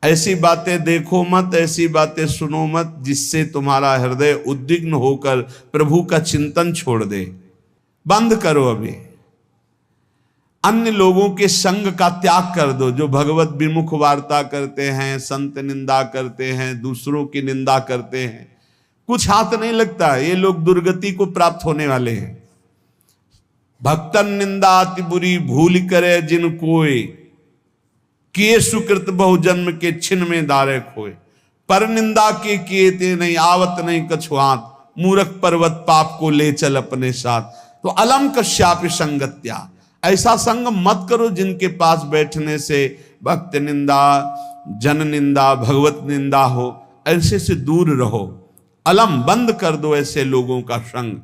ऐसी बातें देखो मत, ऐसी बातें सुनो मत जिससे तुम्हारा हृदय उद्विग्न होकर प्रभु का चिंतन छोड़ दे। बंद करो अभी। अन्य लोगों के संग का त्याग कर दो, जो भगवत विमुख वार्ता करते हैं, संत निंदा करते हैं, दूसरों की निंदा करते हैं। कुछ हाथ नहीं लगता, ये लोग दुर्गति को प्राप्त होने वाले हैं। भक्तन निंदा अति बुरी भूल करे जिन कोय, किए सुकृत बहु जन्म के छिन में दारे खोए। पर निंदा के किए ते नहीं आवत नहीं कछुआत, मूर्ख पर्वत पाप को ले चल अपने साथ। तो अलम कश्यापि संगत्या, ऐसा संग मत करो जिनके पास बैठने से भक्त निंदा, जन निंदा, भगवत निंदा हो। ऐसे से दूर रहो। अलम, बंद कर दो ऐसे लोगों का संग।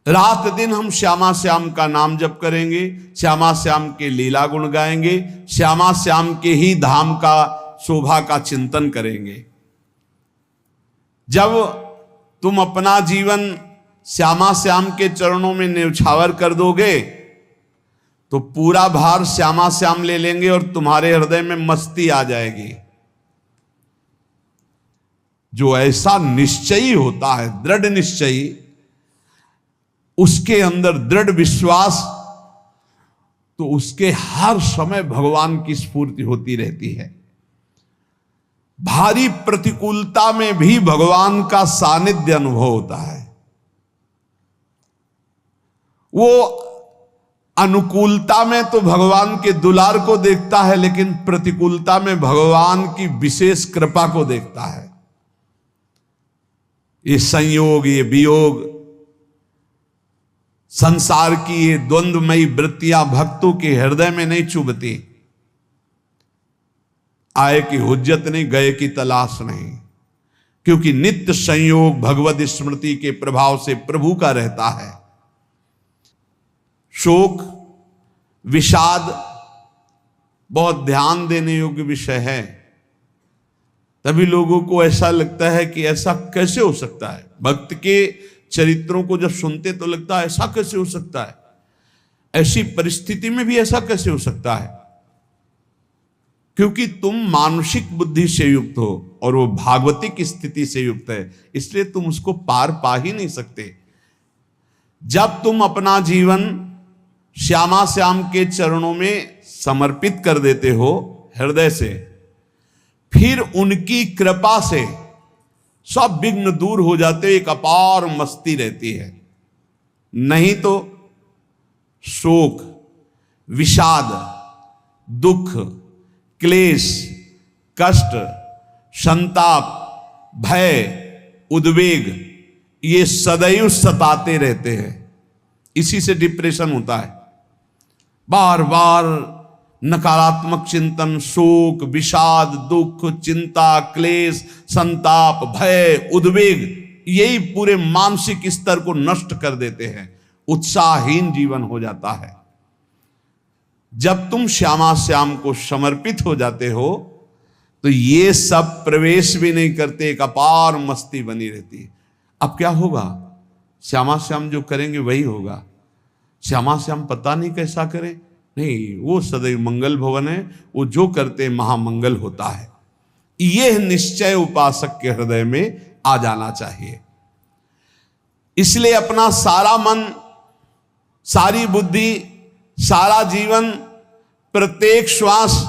रात दिन हम श्यामा श्याम का नाम जप करेंगे, श्यामा श्याम के लीला गुण गाएंगे, श्यामा श्याम के ही धाम का शोभा का चिंतन करेंगे। जब तुम अपना जीवन श्यामा श्याम के चरणों में न्यौछावर कर दोगे तो पूरा भार श्यामा श्याम ले लेंगे और तुम्हारे हृदय में मस्ती आ जाएगी। जो ऐसा निश्चयी होता है, दृढ़ निश्चयी, उसके अंदर दृढ़ विश्वास, तो उसके हर समय भगवान की स्फूर्ति होती रहती है। भारी प्रतिकूलता में भी भगवान का सानिध्य अनुभव होता है। वो अनुकूलता में तो भगवान के दुलार को देखता है, लेकिन प्रतिकूलता में भगवान की विशेष कृपा को देखता है। ये संयोग, ये वियोग, संसार की ये द्वंद्वमयी वृत्तियां भक्तों के हृदय में नहीं चुभती। आए की हुज्जत नहीं, गए की तलाश नहीं, क्योंकि नित्य संयोग भगवत स्मृति के प्रभाव से प्रभु का रहता है। शोक, विषाद बहुत ध्यान देने योग्य विषय है। तभी लोगों को ऐसा लगता है कि ऐसा कैसे हो सकता है। भक्त के चरित्रों को जब सुनते तो लगता है ऐसा कैसे हो सकता है, ऐसी परिस्थिति में भी ऐसा कैसे हो सकता है। क्योंकि तुम मानसिक बुद्धि से युक्त हो और वो भागवतिक स्थिति से युक्त है, इसलिए तुम उसको पार पा ही नहीं सकते। जब तुम अपना जीवन श्यामा श्याम के चरणों में समर्पित कर देते हो हृदय से, फिर उनकी कृपा से सब विघ्न दूर हो जाते, एक अपार मस्ती रहती है। नहीं तो शोक, विषाद, दुख, क्लेश, कष्ट, संताप, भय, उद्वेग, ये सदैव सताते रहते हैं। इसी से डिप्रेशन होता है। बार बार नकारात्मक चिंतन, शोक, विषाद, दुख, चिंता, क्लेश, संताप, भय, उद्वेग, यही पूरे मानसिक स्तर को नष्ट कर देते हैं। उत्साहहीन जीवन हो जाता है। जब तुम श्यामा श्याम को समर्पित हो जाते हो तो ये सब प्रवेश भी नहीं करते, एक अपार मस्ती बनी रहती है। अब क्या होगा? श्यामा श्याम जो करेंगे वही होगा। श्यामा श्याम पता नहीं कैसा करें, नहीं, वो सदैव मंगल भवन है, वो जो करते महामंगल होता है। यह निश्चय उपासक के हृदय में आ जाना चाहिए। इसलिए अपना सारा मन, सारी बुद्धि, सारा जीवन, प्रत्येक श्वास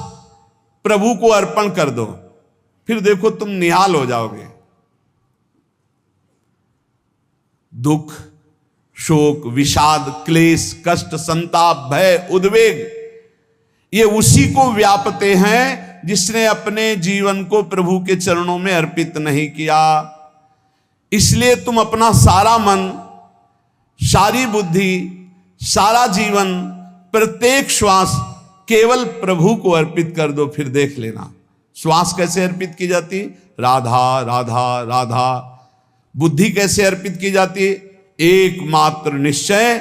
प्रभु को अर्पण कर दो, फिर देखो तुम निहाल हो जाओगे। दुख, शोक, विषाद, क्लेश, कष्ट, संताप, भय, उद्वेग, ये उसी को व्यापते हैं जिसने अपने जीवन को प्रभु के चरणों में अर्पित नहीं किया। इसलिए तुम अपना सारा मन, सारी बुद्धि, सारा जीवन, प्रत्येक श्वास केवल प्रभु को अर्पित कर दो, फिर देख लेना। श्वास कैसे अर्पित की जाती? राधा राधा राधा। बुद्धि कैसे अर्पित की जाती? एकमात्र निश्चय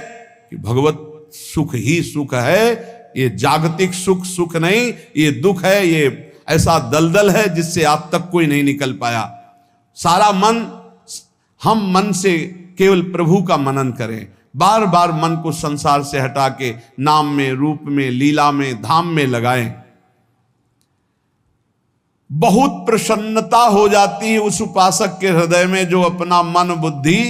कि भगवत सुख ही सुख है, ये जागतिक सुख सुख नहीं, ये दुख है, ये ऐसा दलदल है जिससे आज तक कोई नहीं निकल पाया। सारा मन, हम मन से केवल प्रभु का मनन करें। बार बार मन को संसार से हटा के नाम में, रूप में, लीला में, धाम में लगाएं। बहुत प्रसन्नता हो जाती है उस उपासक के हृदय में जो अपना मन बुद्धि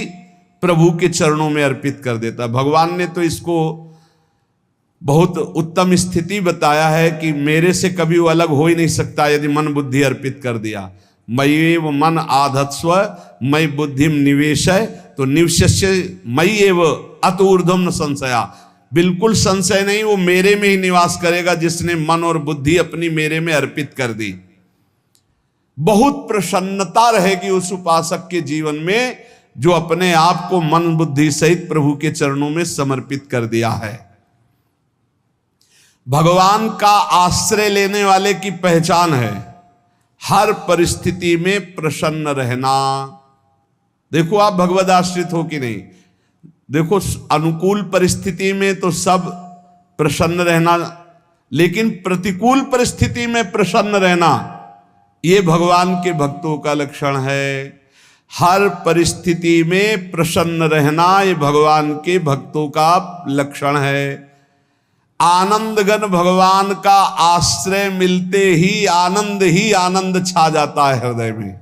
प्रभु के चरणों में अर्पित कर देता है। भगवान ने तो इसको बहुत उत्तम स्थिति बताया है कि मेरे से कभी वो अलग हो ही नहीं सकता यदि मन बुद्धि अर्पित कर दिया। मय्येव मन आधत्स्व मयि बुद्धिम निवेशय, तो निवश्य मय्येव अत ऊर्ध्वं न संशया, बिल्कुल संशय नहीं, वो मेरे में ही निवास करेगा जिसने मन और बुद्धि अपनी मेरे में अर्पित कर दी। बहुत प्रसन्नता रहेगी उस उपासक के जीवन में जो अपने आप को मन बुद्धि सहित प्रभु के चरणों में समर्पित कर दिया है। भगवान का आश्रय लेने वाले की पहचान है हर परिस्थिति में प्रसन्न रहना। देखो आप भगवद आश्रित हो कि नहीं, देखो अनुकूल परिस्थिति में तो सब प्रसन्न रहना, लेकिन प्रतिकूल परिस्थिति में प्रसन्न रहना ये भगवान के भक्तों का लक्षण है। हर परिस्थिति में प्रसन्न रहना ये भगवान के भक्तों का लक्षण है। आनंदगन भगवान का आश्रय मिलते ही आनंद छा जाता है हृदय में।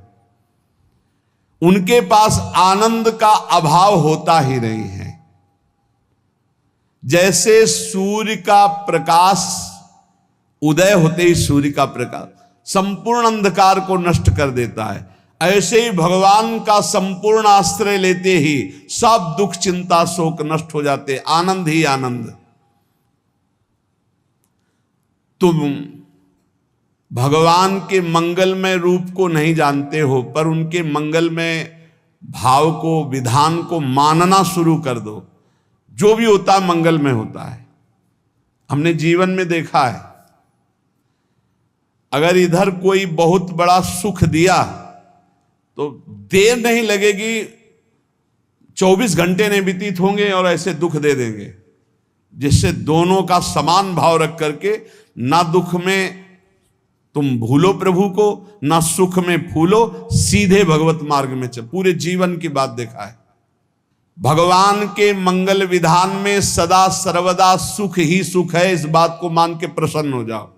उनके पास आनंद का अभाव होता ही नहीं है। जैसे सूर्य का प्रकाश उदय होते ही सूर्य का प्रकाश संपूर्ण अंधकार को नष्ट कर देता है, ऐसे ही भगवान का संपूर्ण आश्रय लेते ही सब दुख चिंता शोक नष्ट हो जाते, आनंद ही आनंद। तुम भगवान के मंगलमय रूप को नहीं जानते हो, पर उनके मंगलमय भाव को विधान को मानना शुरू कर दो। जो भी होता है मंगलमय होता है। हमने जीवन में देखा है, अगर इधर कोई बहुत बड़ा सुख दिया तो देर नहीं लगेगी, 24 घंटे नहीं व्यतीत होंगे और ऐसे दुख दे देंगे, जिससे दोनों का समान भाव रख करके ना दुख में तुम भूलो प्रभु को, ना सुख में फूलो, सीधे भगवत मार्ग में चल। पूरे जीवन की बात देखा है। भगवान के मंगल विधान में सदा सर्वदा सुख ही सुख है, इस बात को मान के प्रसन्न हो जाओ।